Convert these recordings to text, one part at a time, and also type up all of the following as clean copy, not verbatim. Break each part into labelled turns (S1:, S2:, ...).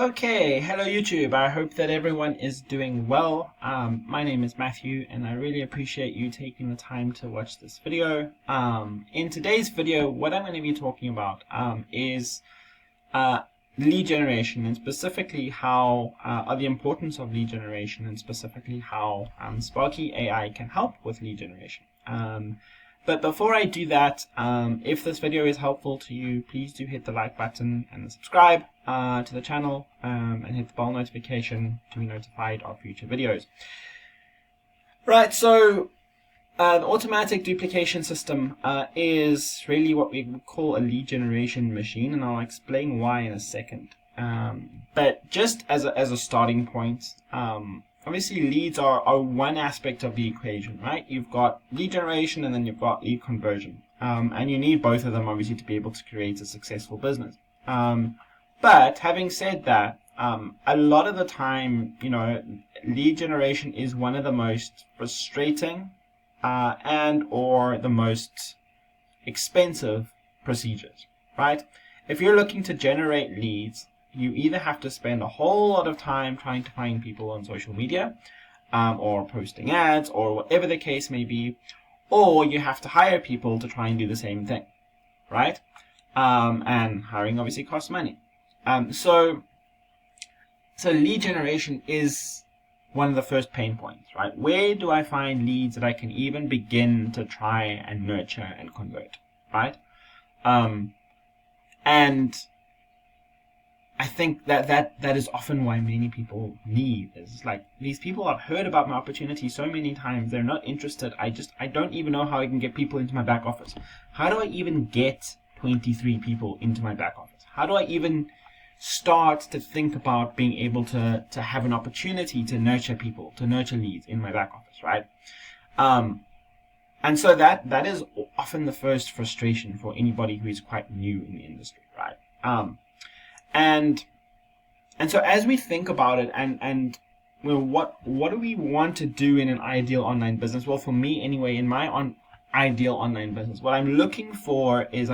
S1: Okay, hello YouTube. I hope that everyone is doing well. My name is Matthew and I really appreciate you taking the time to watch this video. In today's video, what I'm going to be talking about is lead generation, and specifically how the importance of lead generation, and specifically how Sparky AI can help with lead generation. But before I do that, if this video is helpful to you, please do hit the like button and the subscribe to the channel, and hit the bell notification to be notified of future videos. Right, so the automatic duplication system is really what we would call a lead generation machine, and I'll explain why in a second. But just as a starting point, obviously leads are one aspect of the equation, right? You've got lead generation and then you've got lead conversion. And you need both of them obviously to be able to create a successful business. But having said that, a lot of the time, lead generation is one of the most frustrating and or the most expensive procedures, right? If you're looking to generate leads, you either have to spend a whole lot of time trying to find people on social media, or posting ads, or whatever the case may be, or you have to hire people to try and do the same thing, right? And hiring obviously costs money. So lead generation is one of the first pain points, right? Where do I find leads that I can even begin to try and nurture and convert, right? And I think that is often why many people leave. It's like, these people, I've heard about my opportunity so many times, they're not interested. I don't even know how I can get people into my back office. How do I even get 23 people into my back office? How do I even start to think about being able to have an opportunity to nurture people, to nurture leads in my back office, right? And so that is often the first frustration for anybody who is quite new in the industry, right? And so as we think about it, and what do we want to do in an ideal online business? Well, for me anyway, in my ideal online business, what I'm looking for is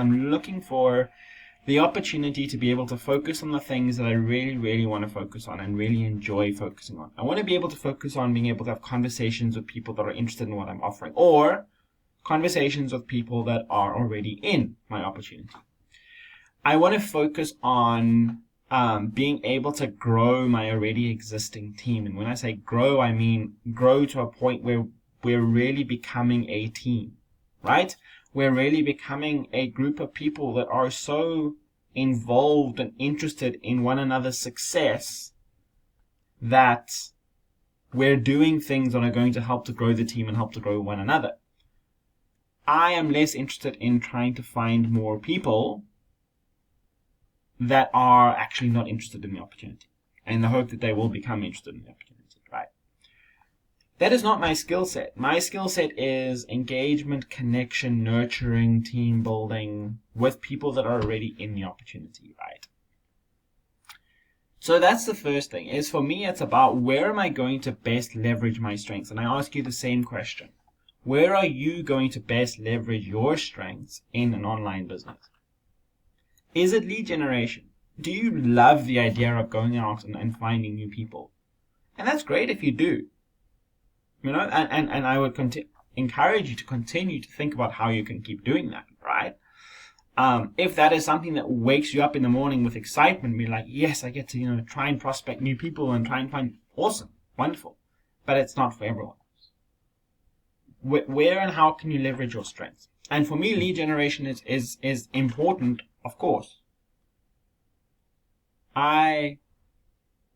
S1: the opportunity to be able to focus on the things that I really, really want to focus on and really enjoy focusing on. I want to be able to focus on being able to have conversations with people that are interested in what I'm offering, or conversations with people that are already in my opportunity. I want to focus on being able to grow my already existing team. And when I say grow, I mean grow to a point where we're really becoming a team, right? We're really becoming a group of people that are so involved and interested in one another's success that we're doing things that are going to help to grow the team and help to grow one another. I am less interested in trying to find more people that are actually not interested in the opportunity, in the hope that they will become interested in the opportunity, right? That is not my skill set. My skill set is engagement, connection, nurturing, team building with people that are already in the opportunity, right? So that's the first thing. Is for me, it's about where am I going to best leverage my strengths? And I ask you the same question. Where are you going to best leverage your strengths in an online business? Is it lead generation? Do you love the idea of going out and finding new people? And that's great if you do. And I would encourage you to continue to think about how you can keep doing that, right? If that is something that wakes you up in the morning with excitement, be like, yes, I get to, try and prospect new people and try and find, awesome, wonderful. But it's not for everyone. Where and how can you leverage your strengths? And for me, lead generation is important, of course. I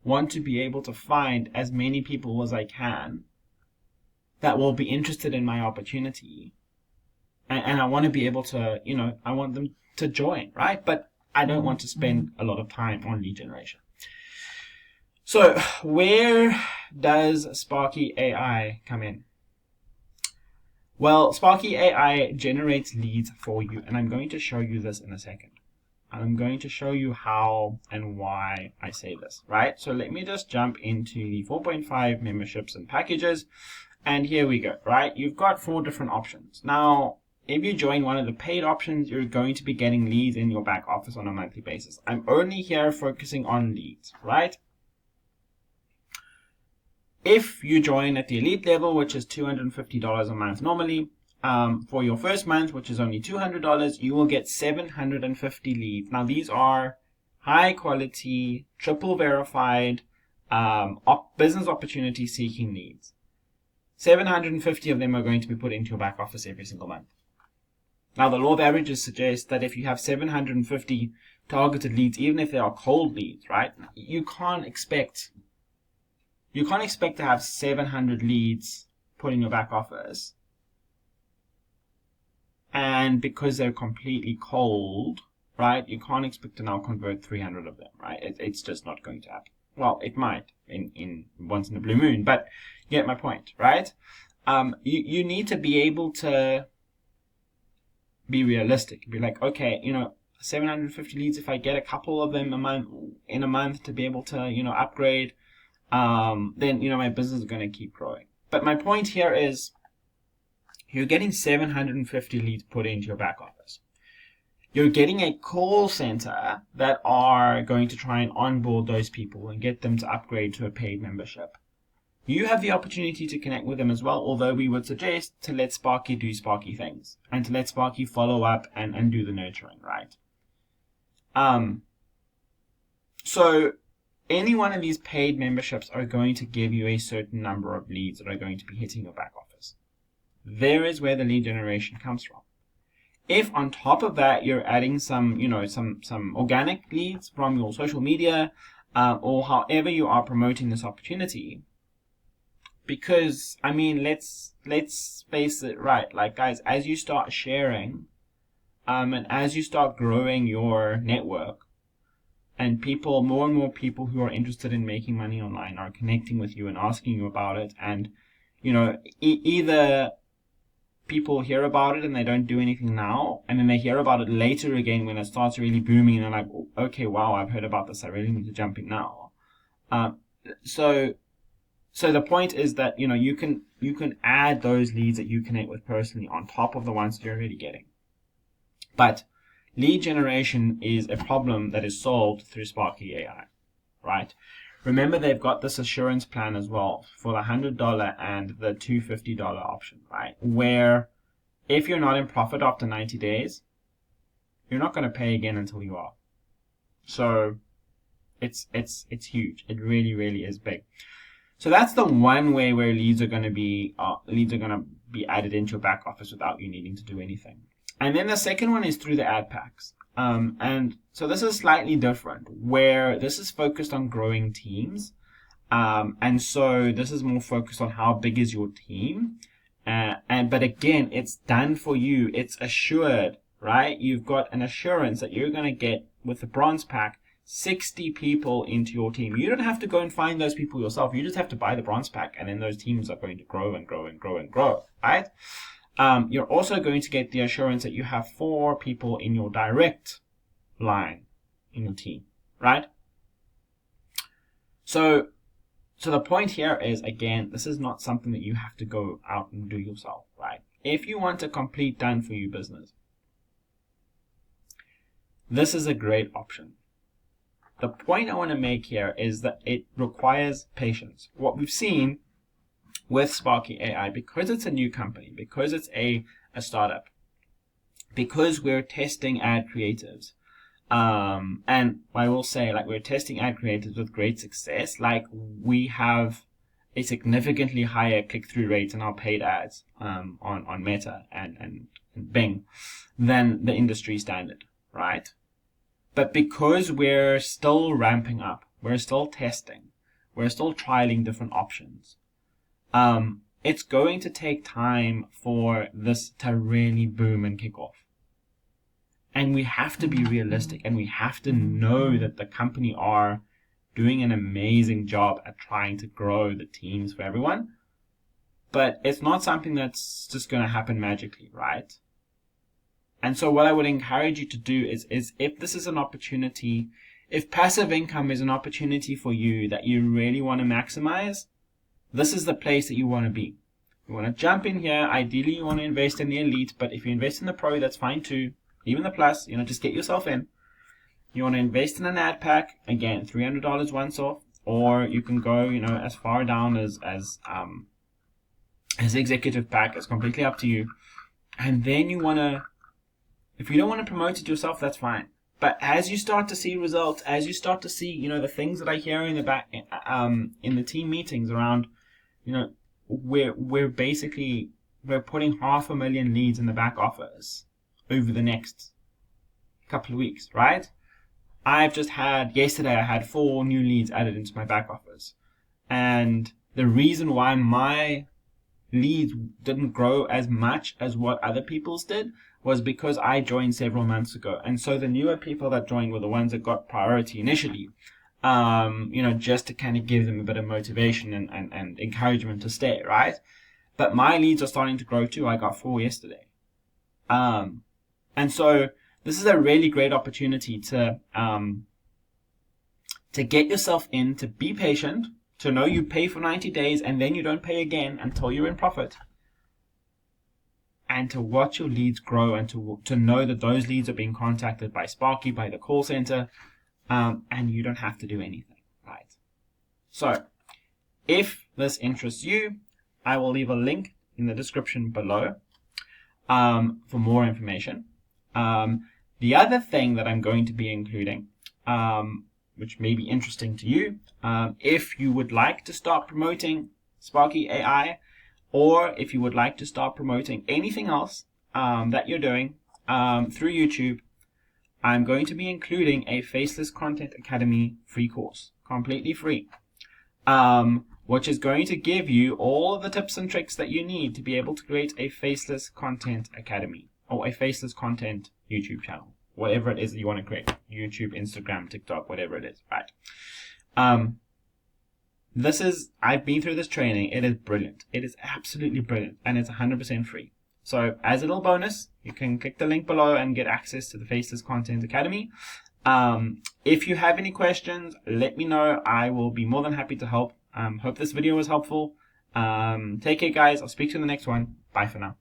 S1: want to be able to find as many people as I can that will be interested in my opportunity. And I want to be able to, I want them to join, right? But I don't want to spend a lot of time on lead generation. So where does Sparky AI come in? Well, Sparky AI generates leads for you, and I'm going to show you this in a second. I'm going to show you how and why I say this, right? So let me just jump into the 4.5 memberships and packages. And here we go, right? You've got 4 different options. Now, if you join one of the paid options, you're going to be getting leads in your back office on a monthly basis. I'm only here focusing on leads, right? If you join at the elite level, which is $250 a month normally, for your first month, which is only $200, you will get 750 leads. Now, these are high quality, triple verified, business opportunity seeking leads. 750 of them are going to be put into your back office every single month. Now, the law of averages suggests that if you have 750 targeted leads, even if they are cold leads, right, you can't expect to have 700 leads put in your back office, and because they're completely cold, right, you can't expect to now convert 300 of them, right? It's just not going to happen. Well, it might in once in a blue moon, but you get my point, right? You need to be able to be realistic. Be like, okay, 750 leads, if I get a couple of them in a month to be able to, upgrade, then, my business is going to keep growing. But my point here is you're getting 750 leads put into your back office. You're getting a call center that are going to try and onboard those people and get them to upgrade to a paid membership. You have the opportunity to connect with them as well, although we would suggest to let Sparky do Sparky things and to let Sparky follow up and do the nurturing, right? So any one of these paid memberships are going to give you a certain number of leads that are going to be hitting your back office. There is where the lead generation comes from. If on top of that you're adding some organic leads from your social media, or however you are promoting this opportunity, because let's face it, right? Like, guys, as you start sharing, and as you start growing your network, and more and more people who are interested in making money online are connecting with you and asking you about it, and either people hear about it and they don't do anything now, and then they hear about it later again when it starts really booming, and they're like, okay, wow, I've heard about this, I really need to jump in now. So the point is that you can add those leads that you connect with personally on top of the ones that you're already getting. But lead generation is a problem that is solved through Sparky AI, right? Remember, they've got this assurance plan as well for the $100 and the $250 option, right? Where if you're not in profit after 90 days, you're not going to pay again until you are. So it's huge. It really, really is big. So that's the one way where leads are going to be added into your back office without you needing to do anything. And then the second one is through the ad packs. And so this is slightly different, where this is focused on growing teams. And so this is more focused on how big is your team. But again, it's done for you. It's assured, right? You've got an assurance that you're going to get with the bronze pack 60 people into your team. You don't have to go and find those people yourself. You just have to buy the bronze pack, and then those teams are going to grow and grow and grow and grow, right? You're also going to get the assurance that you have 4 people in your direct line in your team, right? So the point here is, again, this is not something that you have to go out and do yourself, right? If you want a complete done-for-you business, this is a great option. The point I want to make here is that it requires patience. What we've seen with Sparky AI, because it's a new company, because it's a startup, because we're testing ad creatives, and I will say, like, we're testing ad creatives with great success. Like, we have a significantly higher click-through rate in our paid ads on Meta and Bing than the industry standard, right? But because we're still ramping up, we're still testing, we're still trialing different options, it's going to take time for this to really boom and kick off. And we have to be realistic, and we have to know that the company are doing an amazing job at trying to grow the teams for everyone. But it's not something that's just going to happen magically, right? And so what I would encourage you to do is if this is an opportunity, if passive income is an opportunity for you that you really want to maximize, this is the place that you want to be. You want to jump in here. Ideally, you want to invest in the elite, but if you invest in the pro, that's fine too. Even the plus, just get yourself in. You want to invest in an ad pack, again, $300 once off, or you can go, as far down as executive pack. It's completely up to you. And then you want to, if you don't want to promote it yourself, that's fine. But as you start to see results, as you start to see, the things that I hear in the back, in the team meetings around, we're putting 500,000 leads in the back office over the next couple of weeks, right? Yesterday I had 4 new leads added into my back office. And the reason why my leads didn't grow as much as what other people's did was because I joined several months ago. And so the newer people that joined were the ones that got priority initially, just to kind of give them a bit of motivation and encouragement to stay, right? But my leads are starting to grow too. I got 4 yesterday. And so this is a really great opportunity to get yourself in, to be patient, to know you pay for 90 days and then you don't pay again until you're in profit. And to watch your leads grow and to know that those leads are being contacted by Sparky, by the call center, and you don't have to do anything, right? So, if this interests you, I will leave a link in the description below for more information. The other thing that I'm going to be including, which may be interesting to you, if you would like to start promoting Sparky AI, or if you would like to start promoting anything else that you're doing through YouTube, I'm going to be including a Faceless Content Academy free course, completely free, which is going to give you all of the tips and tricks that you need to be able to create a Faceless Content Academy or a Faceless Content YouTube channel, whatever it is that you want to create, YouTube, Instagram, TikTok, whatever it is, right? I've been through this training. It is brilliant. It is absolutely brilliant. And it's 100% free. So as a little bonus, you can click the link below and get access to the Faceless Content Academy. If you have any questions, let me know. I will be more than happy to help. Hope this video was helpful. Take care, guys. I'll speak to you in the next one. Bye for now.